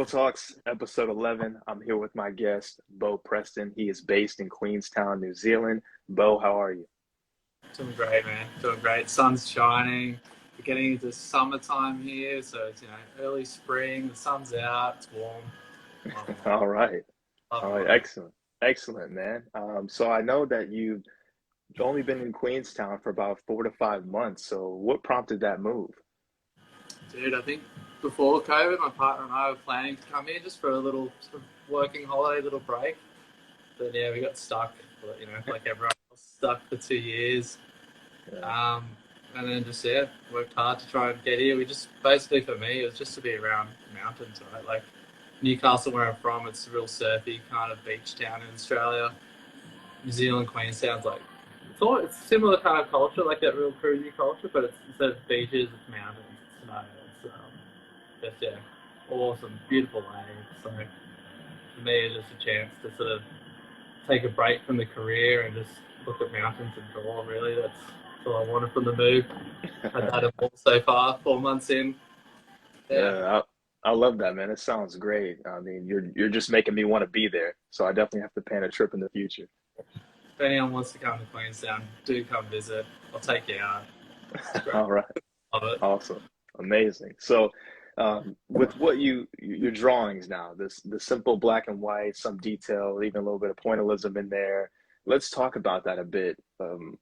ScribbleTalks, episode 11. I'm here with my guest, Beau Preston. He is based in Queenstown, New Zealand. Beau, how are you? Doing great, man. Doing great. Sun's shining. We're getting into summertime here, so it's early spring. The sun's out. It's warm. All right. Love All right. it. Excellent, man. So I know that you've only been in Queenstown for about 4 to 5 months. So what prompted that move? Dude, I think before COVID, my partner and I were planning to come here just for a little sort of working holiday, little break. But yeah, we got stuck, like everyone else, stuck for 2 years. Yeah. And then just, worked hard to try and get here. We just, basically for me, it was just to be around mountains, right? Like Newcastle, where I'm from, it's a real surfy kind of beach town in Australia. New Zealand, Queenstown's like, it's similar kind of culture, like that real cruisy culture, but it's instead of beaches, it's mountains, it's snow, it's awesome, beautiful lakes. So for me, it's just a chance to sort of take a break from the career and just look at mountains and draw. Really, that's all I wanted from the move. Had that all so far, 4 months in. I love that, man. It sounds great. I mean, you're just making me want to be there. So I definitely have to plan a trip in the future. If anyone wants to come to Queenstown, do come visit. I'll take you out. All right. Love it. Awesome. Amazing. So with what your drawings now, the simple black and white, some detail, even a little bit of pointillism in there. Let's talk about that a bit.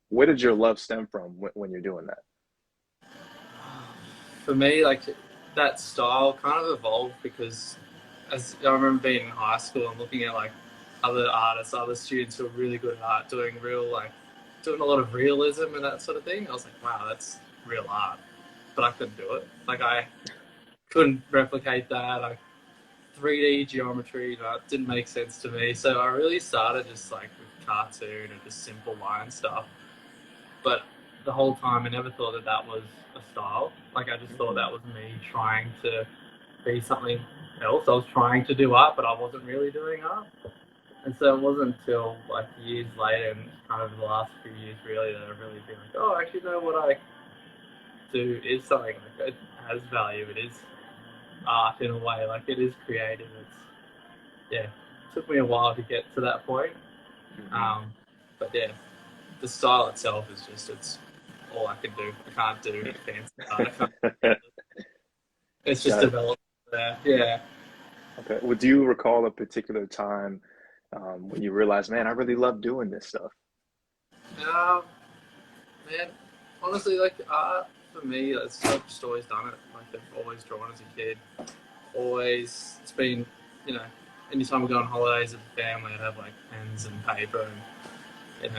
Where did your love stem from when you're doing that? For me, like that style kind of evolved because as I remember being in high school and looking at like other artists, other students who are really good at art, doing a lot of realism and that sort of thing. I was like, wow, that's real art. But I couldn't do it. Like I couldn't replicate that. Like 3D geometry, it didn't make sense to me. So I really started just like with cartoon and just simple line stuff. But the whole time I never thought that was a style. Like I just thought that was me trying to be something else. I was trying to do art, but I wasn't really doing art. And so it wasn't until like years later and kind of the last few years really that I've really been like, oh, actually no, what I do is something like it has value. It is art in a way, like it is creative. It took me a while to get to that point. But yeah, the style itself is it's all I can do. I can't do fancy art. It's just developed there. Yeah. Okay. Well, do you recall a particular time when you realized, man, I really love doing this stuff? Man, honestly, like art for me, I've just always done it. Like I've always drawn as a kid. Always, it's been, anytime we go on holidays with the family, I'd have like pens and paper and,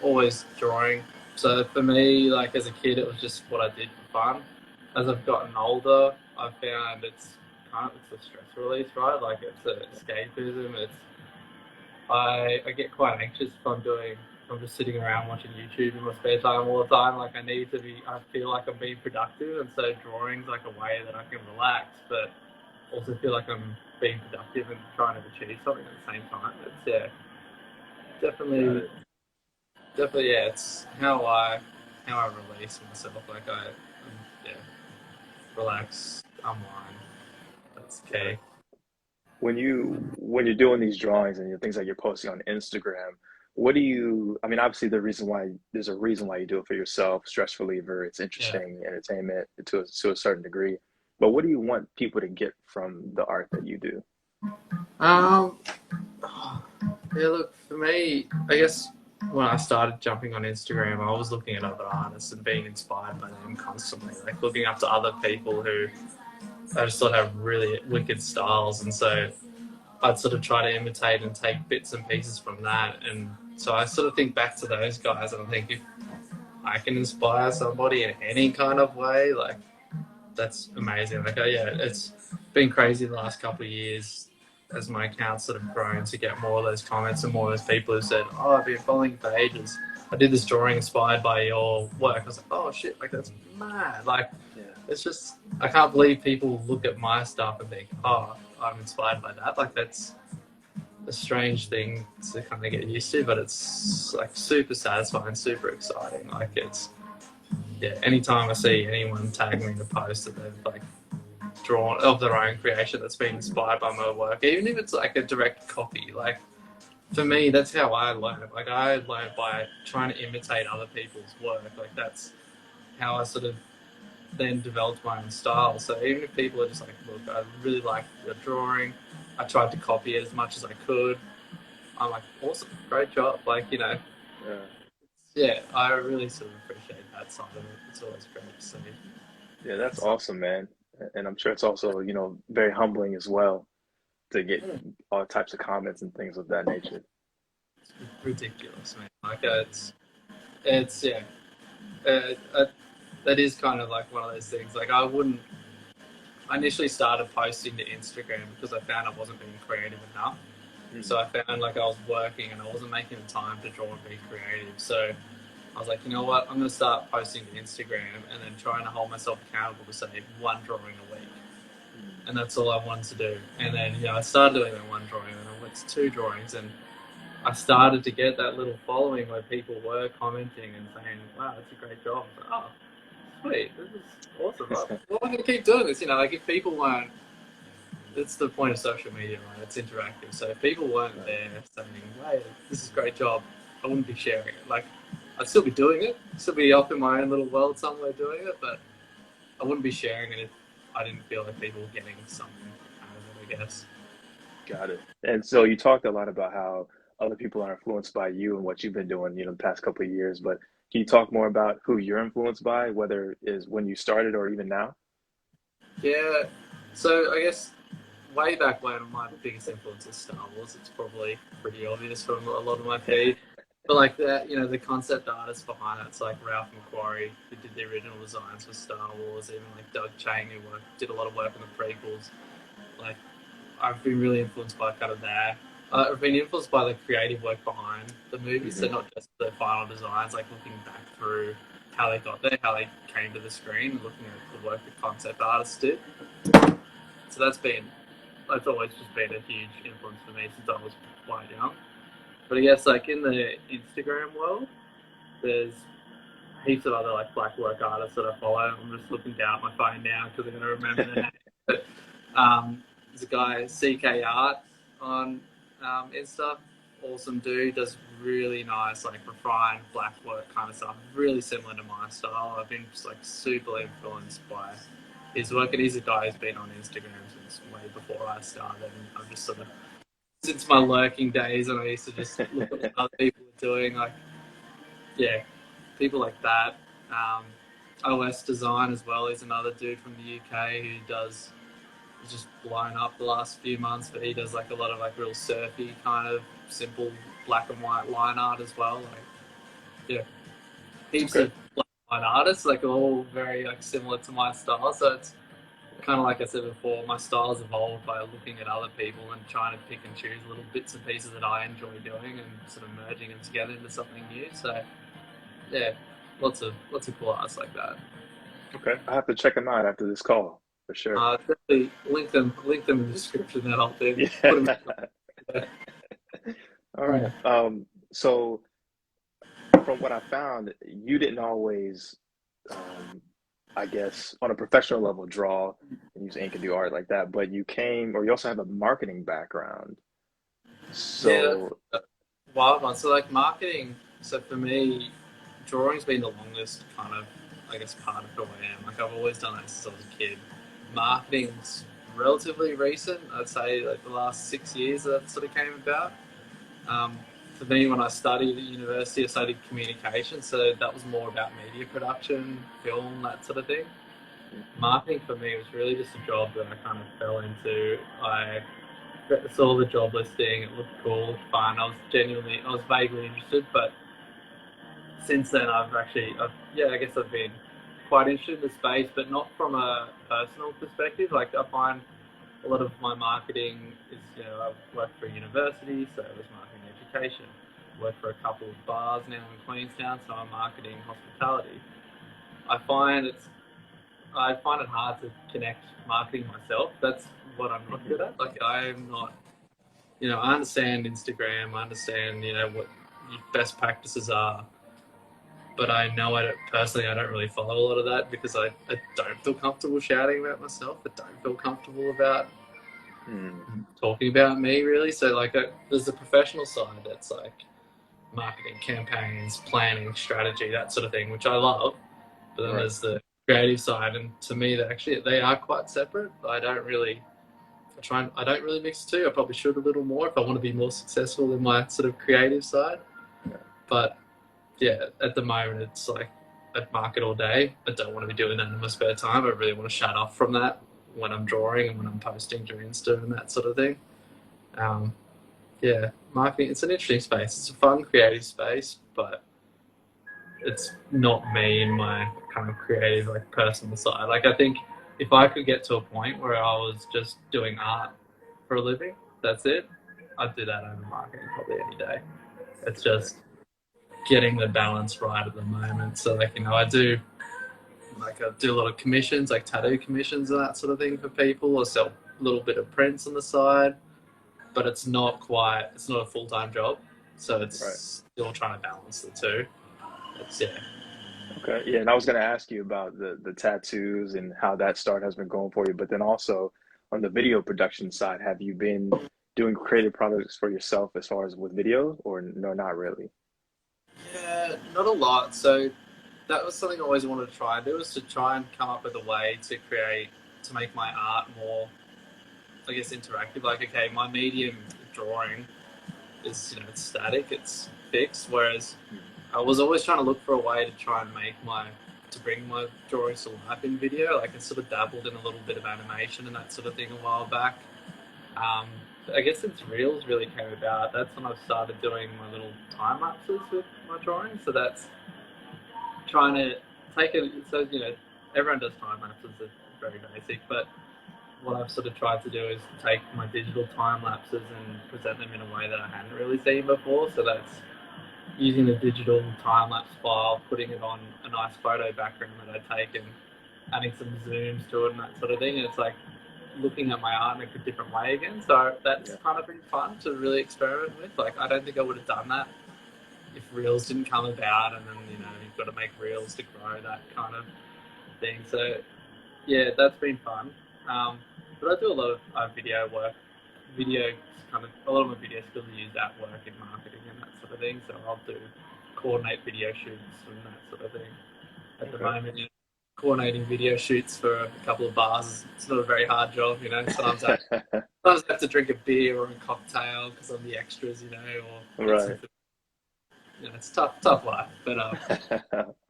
always drawing. So for me, like as a kid, it was just what I did for fun. As I've gotten older, I've found it's a stress release, right? Like it's an escapism. I get quite anxious if I'm just sitting around watching YouTube in my spare time all the time. Like I feel like I'm being productive, and so drawing's like a way that I can relax, but also feel like I'm being productive and trying to achieve something at the same time. It's definitely, it's how I release myself. Like relax, unwind. That's key. When you're doing these drawings and things that you're posting on Instagram, obviously there's a reason why you do it for yourself, stress reliever, it's interesting, entertainment to a certain degree. But what do you want people to get from the art that you do? Look, for me, I guess when I started jumping on Instagram, I was looking at other artists and being inspired by them constantly, like looking up to other people who I just thought have really wicked styles, and so I'd sort of try to imitate and take bits and pieces from that. And so I sort of think back to those guys and I think if I can inspire somebody in any kind of way, like that's amazing. Like, it's been crazy the last couple of years as my account's sort of grown to get more of those comments and more of those people who said, oh, I've been following you for ages. I did this drawing inspired by your work. I was like, oh shit, like that's mad. Like, it's just, I can't believe people look at my stuff and think, oh, I'm inspired by that. Like that's a strange thing to kind of get used to, but it's like super satisfying, super exciting. Like anytime I see anyone tag me in a post that they've like drawn of their own creation that's been inspired by my work, even if it's like a direct copy. Like for me, that's how I learn. Like I learn by trying to imitate other people's work. Like that's how I sort of then developed my own style. So even if people are just like, look, I really like your drawing, I tried to copy it as much as I could. I'm like, awesome, great job. Like, you know, Yeah. yeah, I really sort of appreciate that side of it. It's always great to see. Yeah, that's awesome, man. And I'm sure it's also, very humbling as well to get all types of comments and things of that nature. It's ridiculous, man. Like, it's yeah. Uh, that is kind of like one of those things. Like, I initially started posting to Instagram because I found I wasn't being creative enough. So I found like I was working and I wasn't making the time to draw and be creative. So I was like, you know what, I'm going to start posting to Instagram and then trying to hold myself accountable to say one drawing a week. And that's all I wanted to do. And then, I started doing that one drawing and I went to 2 drawings and I started to get that little following where people were commenting and saying, wow, that's a great job. I was like, oh, sweet, this is awesome. Well, I'm going to keep doing this. Like if people weren't, it's the point of social media, right? It's interactive. So if people weren't there saying, hey, this is a great job, I wouldn't be sharing it. Like, I'd still be doing it, still be up in my own little world somewhere doing it, but I wouldn't be sharing it if I didn't feel like people were getting something out of it, I guess. Got it. And so you talked a lot about how other people are influenced by you and what you've been doing, the past couple of years, but can you talk more about who you're influenced by, whether it is when you started or even now? Yeah, so I guess way back when, my biggest influence is Star Wars. It's probably pretty obvious from a lot of my feed. But like that, the concept artists behind it's like Ralph McQuarrie, who did the original designs for Star Wars, even like Doug Chang, who did a lot of work on the prequels. Like, I've been really influenced by kind of that. I've been influenced by the creative work behind the movies, so not just the final designs, like looking back through how they got there, how they came to the screen, looking at the work the concept artists did. So that's always just been a huge influence for me since I was quite young. But I guess like in the Instagram world, there's heaps of other like black work artists that I follow. I'm just looking down at my phone now because I'm going to remember their name. But there's a guy, CK Art, on Insta. Awesome dude, does really nice like refined black work kind of stuff. Really similar to my style. I've been just like super influenced by his work, and he's a guy who's been on Instagram since way before I started. And I've just sort of, since my lurking days, and I used to just look at what other people are doing, like, yeah, people like that. OS Design as well. He's another dude from the UK who does, he's just blown up the last few months, but he does like a lot of like real surfy kind of simple black and white line art as well. Like, yeah, heaps of black and white artists, like all very like similar to my style. So it's kind of like I said before, my style's evolved by looking at other people and trying to pick and choose little bits and pieces that I enjoy doing and sort of merging them together into something new. So yeah, lots of cool artists like that. Okay, I have to check them out after this call for sure. Definitely link them in the description. That I'll do. Yeah. All right. So from what I found, you didn't always, I guess, on a professional level, draw and use ink and do art like that, but you also have a marketing background. So, yeah, wild one. So like marketing. So for me, drawing's been the longest kind of, I guess, part of who I am. Like I've always done that since I was a kid. Marketing's relatively recent. I'd say like the last 6 years that sort of came about. For me, when I studied at university, I studied communication, so that was more about media production, film, that sort of thing. Marketing for me was really just a job that I kind of fell into. I saw the job listing, it looked cool, it looked fun. I was vaguely interested, but since then I guess I've been quite interested in the space, but not from a personal perspective. Like I find a lot of my marketing is, I've worked for a university, so it was marketing education. I work for a couple of bars now in Queenstown, so I'm marketing hospitality. I find it hard to connect marketing myself. That's what I'm not good at. Like I'm not, I understand Instagram, I understand, what best practices are, but I know I don't really follow a lot of that because I don't feel comfortable shouting about myself. I don't feel comfortable about talking about me, really. So like there's the professional side that's like marketing, campaigns, planning, strategy, that sort of thing, which I love. But then there's the creative side, and to me, they are quite separate. I don't really mix the two. I probably should a little more if I want to be more successful in my sort of creative side. But yeah, at the moment, it's like I'd market all day. I don't want to be doing that in my spare time. I really want to shut off from that when I'm drawing and when I'm posting to Insta and that sort of thing. Yeah, marketing, it's an interesting space. It's a fun, creative space, but it's not me in my kind of creative, like, personal side. Like, I think if I could get to a point where I was just doing art for a living, that's it, I'd do that over marketing probably any day. It's just getting the balance right at the moment. So, like, I do a lot of commissions, like tattoo commissions and that sort of thing for people. I sell a little bit of prints on the side, but it's not a full-time job. So it's still trying to balance the two. Okay. Yeah, and I was going to ask you about the tattoos and how that start has been going for you, but then also on the video production side, have you been doing creative projects for yourself as far as with video, or no, not really? Yeah, not a lot. So that was something I always wanted to try and do, was to try and come up with a way to make my art more, I guess, interactive. Like, okay, my medium drawing is, it's static, it's fixed, whereas I was always trying to look for a way to try and bring my drawings to life in video. Like, I sort of dabbled in a little bit of animation and that sort of thing a while back. I guess since Reels really came about, that's when I've started doing my little time lapses with my drawings. So that's trying to everyone does time lapses, are very basic, but what I've sort of tried to do is take my digital time lapses and present them in a way that I hadn't really seen before. So that's using the digital time-lapse file, putting it on a nice photo background that I take and adding some zooms to it and that sort of thing. And it's like looking at my art in a different way again. So that's kind of been fun to really experiment with. Like, I don't think I would have done that if Reels didn't come about, and then, you've got to make Reels to grow, that kind of thing. So yeah, that's been fun. But I do a lot of video work. A lot of my video skills are used at work in marketing and that sort of thing. So I'll coordinate video shoots and that sort of thing. At the moment, coordinating video shoots for a couple of bars, it's not a very hard job, Sometimes I have to drink a beer or a cocktail because I'm the extras, or it's tough life. But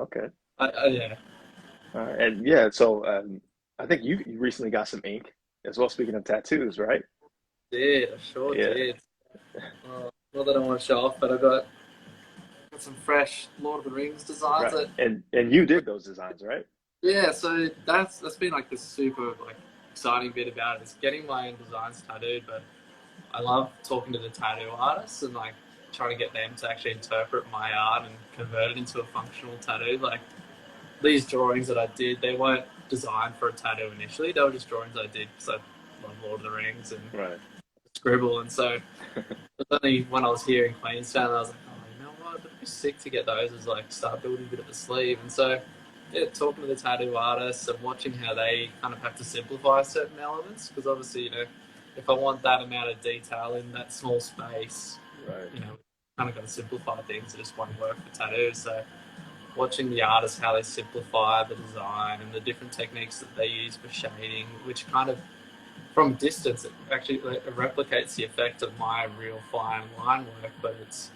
okay. Yeah. And yeah, so I think you recently got some ink as well. Speaking of tattoos, right? I sure did. Not that I want to show off, but I got some fresh Lord of the Rings designs. Right. And you did those designs, right? Yeah, so that's been like the super exciting bit about it, is getting my own designs tattooed. But I love talking to the tattoo artists and trying to get them to actually interpret my art and convert it into a functional tattoo. Like, these drawings that I did, they weren't designed for a tattoo initially. They were just drawings I did because I love Lord of the Rings and Scribble. And so it was only when I was here in Queenstown, I was like, oh, you know what, it'd be sick to get those as start building a bit of the sleeve. And so yeah, talking to the tattoo artists and watching how they kind of have to simplify certain elements, because obviously, if I want that amount of detail in that small space, kind of got to simplify things. It just won't work for tattoos. So watching the artists, how they simplify the design and the different techniques that they use for shading, which kind of, from distance, it actually replicates the effect of my real fine line work, but it's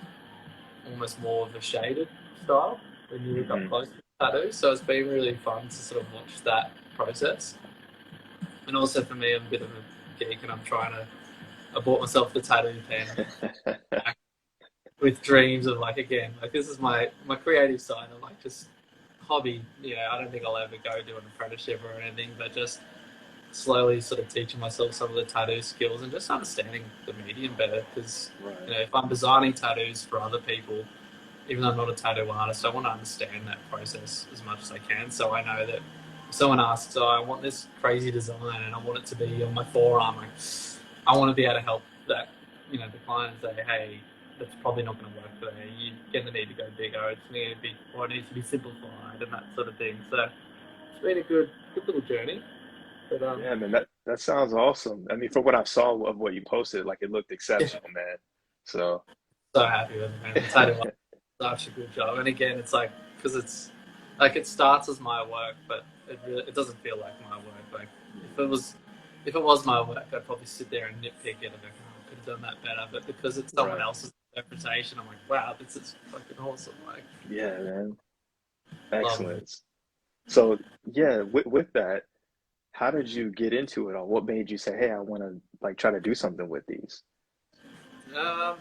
almost more of a shaded style when you look up close to the tattoo. So it's been really fun to sort of watch that process. And also for me, I'm a bit of a geek, and I bought myself the tattoo pen with dreams of this is my creative side. I'm just hobby. I don't think I'll ever go do an apprenticeship or anything, but just slowly sort of teaching myself some of the tattoo skills and just understanding the medium better. Because if I'm designing tattoos for other people, even though I'm not a tattoo artist, I want to understand that process as much as I can. So I know that if someone asks, I want this crazy design and I want it to be on my forearm, I want to be able to help that, the client and say, hey, that's probably not going to work for you. You're going to need to go bigger. It's going to be, or it needs to be simplified and that sort of thing. So it's been a good little journey. But Yeah, man, that sounds awesome. I mean, from what I saw of what you posted, like it looked yeah, exceptional, man. So, so happy with it, man. The tattoo artist did such a good job. And again, it's like, because it's like it starts as my work, but it doesn't feel like my work. Like if it was my work, I'd probably sit there and nitpick it and go, oh, I could have done that better. But because it's someone right. else's interpretation, I'm like, wow, this is fucking awesome. Like, Yeah, man. love it. Excellent. So, yeah, with that, how did you get into it all? What made you say, "Hey, I want to like try to do something with these"? Um,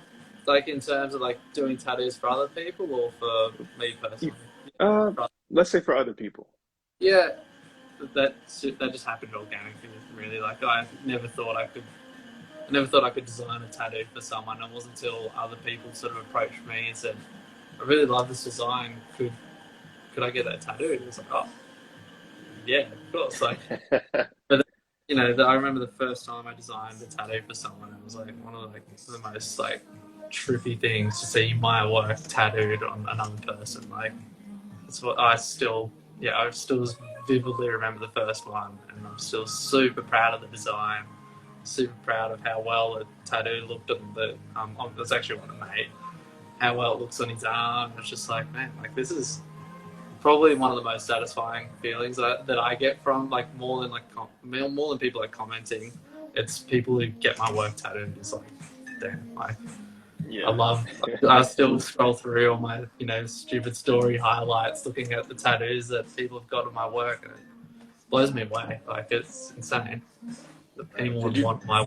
like in terms of like doing tattoos for other people or for me You- personally. Uh, Yeah, let's say for other people. yeah, that just happened organically. Really, like I never thought I could design a tattoo for someone. It wasn't until other people sort of approached me and said, "I really love this design. Could I get that tattooed?" And it's like, oh yeah, of course. Like, but you know, I remember the first time I designed a tattoo for someone. It was like one of the most like trippy things to see my work tattooed on another person. Like, it's what I still vividly remember the first one, and I'm still super proud of the design. Super proud of how well the tattoo looked on the. That's actually what I made. How well it looks on his arm. It's just like, man, like this is probably one of the most satisfying feelings that I get from like more than people like commenting. It's people who get my work tattooed. It's like, damn, like Yeah. I still scroll through all my stupid story highlights, looking at the tattoos that people have got on my work, and it blows me away. Like it's insane that Right. anyone want my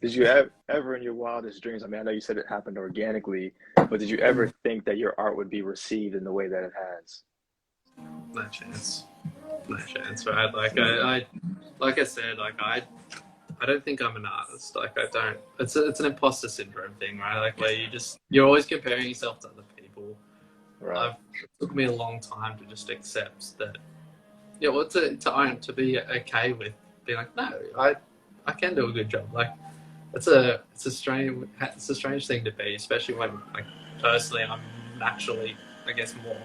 Did you ever in your wildest dreams? I mean, I know you said it happened organically, but did you ever work. think that your art would be received in the way that it has? No chance. No chance, right? Like Hmm. like I said, I don't think I'm an artist. Like I don't. It's an imposter syndrome thing, right? Like where you're always comparing yourself to other people. Right. It took me a long time to just accept that. Yeah, well, to be okay with being like, no, I can do a good job. Like it's a strange thing to be, especially when like personally I'm naturally, I guess, more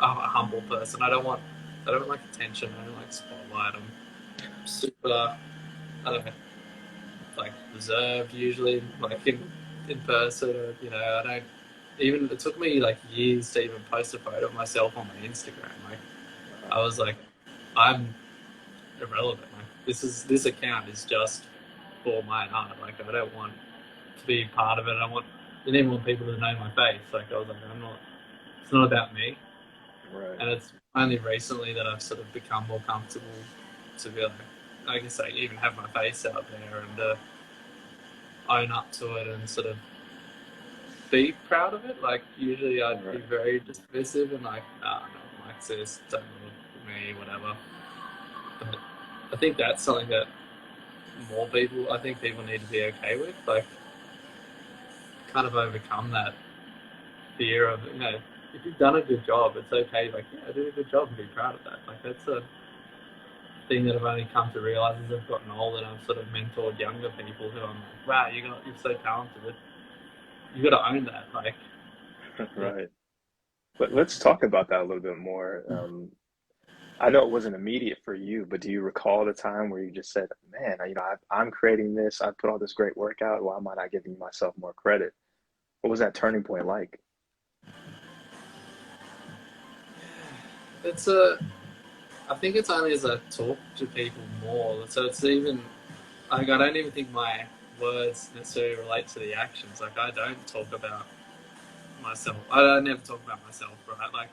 a humble person. I don't like attention. I don't like spotlight. I'm super, I don't know, like reserved usually, like in person. Or, I don't even. It took me like years to even post a photo of myself on my Instagram. Like I Wow. was like, I'm irrelevant. Like this account is just for my art. Like I don't want to be part of it. I didn't want people to know my face. Like I was like, I'm not. It's not about me. Right. And it's only recently that I've sort of become more comfortable to be like I say, even have my face out there and own up to it and sort of be proud of it. Like usually I'd be Right. very dismissive and like, nah, no, like this, don't look at me, whatever. But I think that's something that I think people need to be okay with. Like, kind of overcome that fear of, if you've done a good job, it's okay. Like, yeah, I did a good job and be proud of that. Like, that's a thing that I've only come to realize as I've gotten older and I've sort of mentored younger people who I'm like, wow, you're so talented. You got to own that. Like, yeah. Right. But let's talk about that a little bit more. I know it wasn't immediate for you, but do you recall the time where you just said, "Man, I'm creating this. I put all this great work out. Why am I not giving myself more credit?" What was that turning point like? It's I think it's only as I talk to people more. So it's even, like, I don't even think my words necessarily relate to the actions. Like, I don't talk about myself. I never talk about myself, right? Like,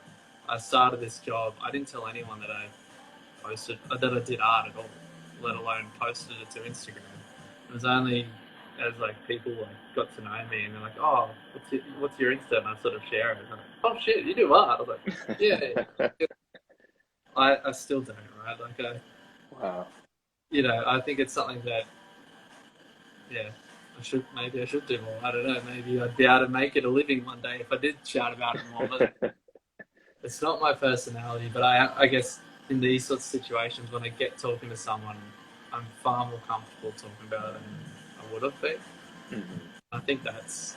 I started this job. I didn't tell anyone that I that I did art at all, let alone posted it to Instagram. It was only as like people like got to know me and they're like, "Oh, what's your Insta?" And I sort of share it. And I'm like, "Oh shit, you do art?" I was like, "Yeah." I still don't, right? Like Wow. I think it's something that, yeah, maybe I should do more. I don't know. Maybe I'd be able to make it a living one day if I did shout about it more. But it's not my personality. But I guess in these sorts of situations, when I get talking to someone, I'm far more comfortable talking about it than I would have been. Mhm. I think that's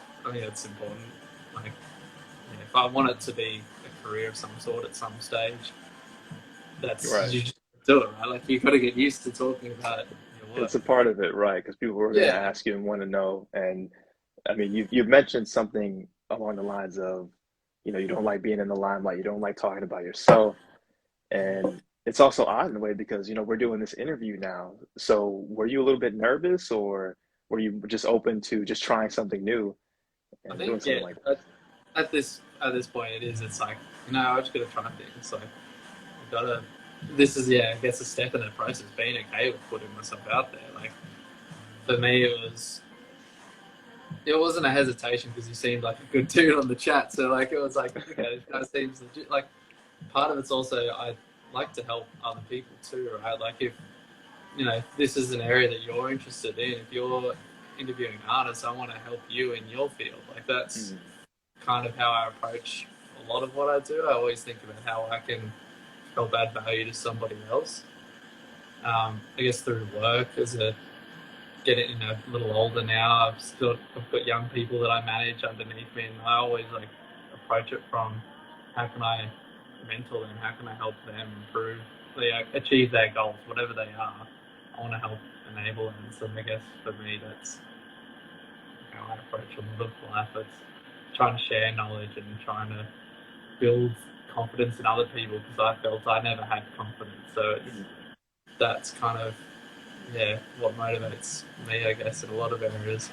important. Like, yeah, if I want it to be a career of some sort at some stage, Right. you just do it, right? Like you've got to get used to talking about your It's work. a part of it, right? Because people are going to Yeah, ask you and want to know. And I mean, you've mentioned something along the lines of, you don't like being in the limelight, you don't like talking about yourself. And it's also odd in a way because, we're doing this interview now. So were you a little bit nervous or were you just open to just trying something new I and doing think something like that? at this point it is. It's like I just got to try things. Like I've got to. This is I guess a step in the process. Being okay with putting myself out there. Like for me, it wasn't a hesitation because he seemed like a good dude on the chat. So like it was like okay, this guy seems legit. Like part of it's also I like to help other people too, right? Like if if this is an area that you're interested in, if you're interviewing artists, I want to help you in your field. Like that's Mhm. kind of how I approach a lot of what I do. I always think about how I can help add value to somebody else. I guess through work as a getting a little older now, I've got young people that I manage underneath me, and I always like approach it from how can I mentor them, how can I help them improve, achieve their goals, whatever they are. I want to help enable them. So I guess for me, that's how I approach a lot of life. It's trying to share knowledge and trying to build confidence in other people because I felt I never had confidence. So that's kind of what motivates me, I guess, in a lot of areas.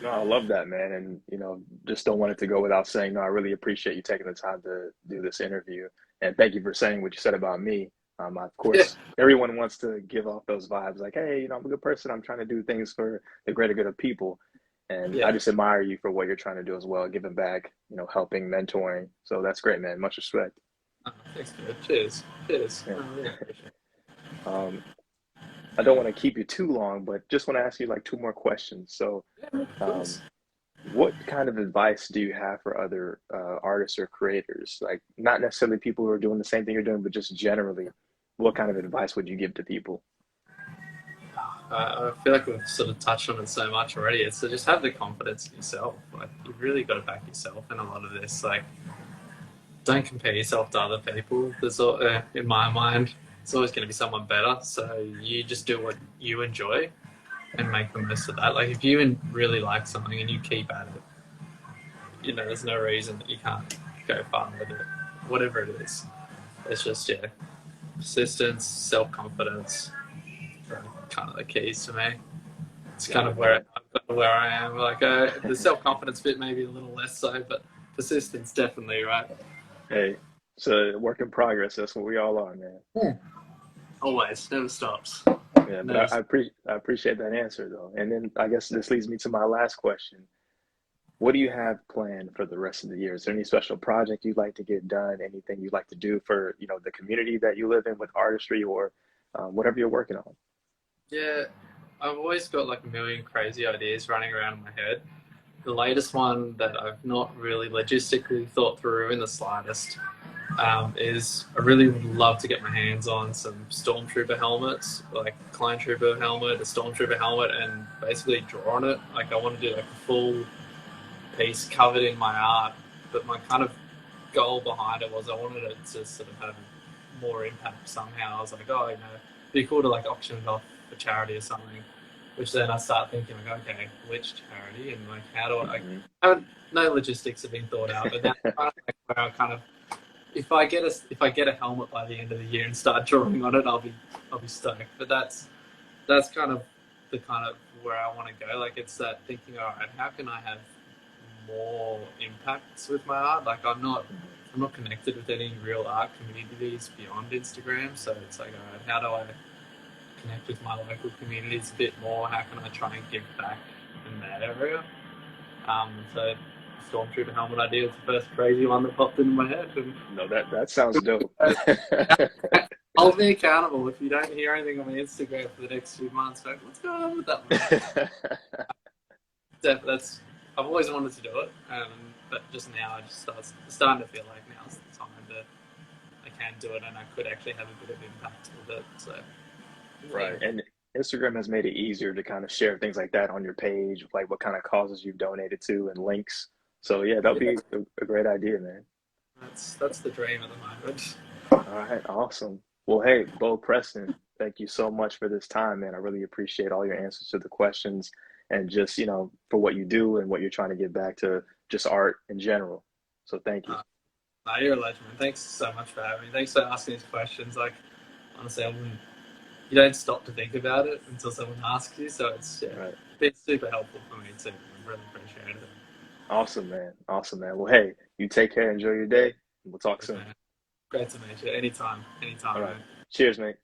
No, I love that, man. And, just don't want it to go without saying, no, I really appreciate you taking the time to do this interview. And thank you for saying what you said about me. Of Yeah, course, everyone wants to give off those vibes like, hey, I'm a good person. I'm trying to do things for the greater good of people. And I yeah. just admire you for what you're trying to do as well, giving back, helping, mentoring. So that's great, man. Much respect. Oh, thanks, man. Cheers. Cheers. Yeah. I really appreciate it. Um, I don't want to keep you too long, but just want to ask you like two more questions. So, Yeah, of um, course. what kind of advice do you have for other artists or creators? Like, not necessarily people who are doing the same thing you're doing, but just generally, what kind of advice would you give to people? I feel like we've sort of touched on it so much already. It's to just have the confidence in yourself. Like you've really got to back yourself in a lot of this. Like don't compare yourself to other people. In my mind, it's always going to be someone better. So you just do what you enjoy and make the most of that. Like if you really like something and you keep at it, there's no reason that you can't go far with it. Whatever it is, it's just persistence, self confidence, kind of the keys to me. It's kind Got of it, man. where I am. Like the self confidence bit maybe a little less so, but persistence definitely right. Hey, it's a work in progress. That's what we all are, man. Yeah. Always, never stops. Yeah, but Never. I appreciate that answer though. And then I guess this leads me to my last question. What do you have planned for the rest of the year? Is there any special project you'd like to get done? Anything you'd like to do for, the community that you live in with artistry or whatever you're working on? Yeah, I've always got like a million crazy ideas running around in my head. The latest one that I've not really logistically thought through in the slightest is I really would love to get my hands on some Stormtrooper helmets, like Clone Trooper helmet, a Stormtrooper helmet, and basically draw on it. Like I want to do like a full piece covered in my art, but my kind of goal behind it was I wanted it to sort of have more impact somehow. I was like, oh, it'd be cool to like auction it off for charity or something. Which then I start thinking like, okay, which charity and like how do Hmm. I haven't no logistics have been thought out, but that's kind of like where I kind of if I get a helmet by the end of the year and start drawing on it, I'll be stoked. But that's kind of where I want to go. Like it's that thinking, all right, how can I have more impacts with my art? Like I'm not connected with any real art communities beyond Instagram, so it's like, all right, how do I connect with my local communities a bit more? How can I try and give back in that area? So Stormtrooper helmet idea was the first crazy one that popped into my head. And No, that sounds dope. hold me accountable if you don't hear anything on my Instagram for the next few months. Like, what's going on with that one? That's I've always wanted to do it, but just now I just starting to feel like now's the time that I can do it and I could actually have a bit of impact with it. So Right. yeah. Instagram has made it easier to kind of share things like that on your page, like what kind of causes you've donated to and links. So yeah, that'll Yeah, be a great idea, man. that's the dream at the moment. All right, awesome. Well, hey, Beau Preston, thank you so much for this time, man. I really appreciate all your answers to the questions and just, for what you do and what you're trying to get back to just art in general. So thank you. Uh, you're a legend, man. Thanks so much for having me. Thanks for asking these questions. Like, honestly, I wouldn't. You don't stop to think about it until someone asks you. So it's All right. been super helpful for me too. I really appreciate it. Awesome, man. Awesome, man. Well, hey, you take care, enjoy your day, and we'll talk Cheers, soon. man. Great to meet you. Anytime, All anytime, right. man. Cheers, mate.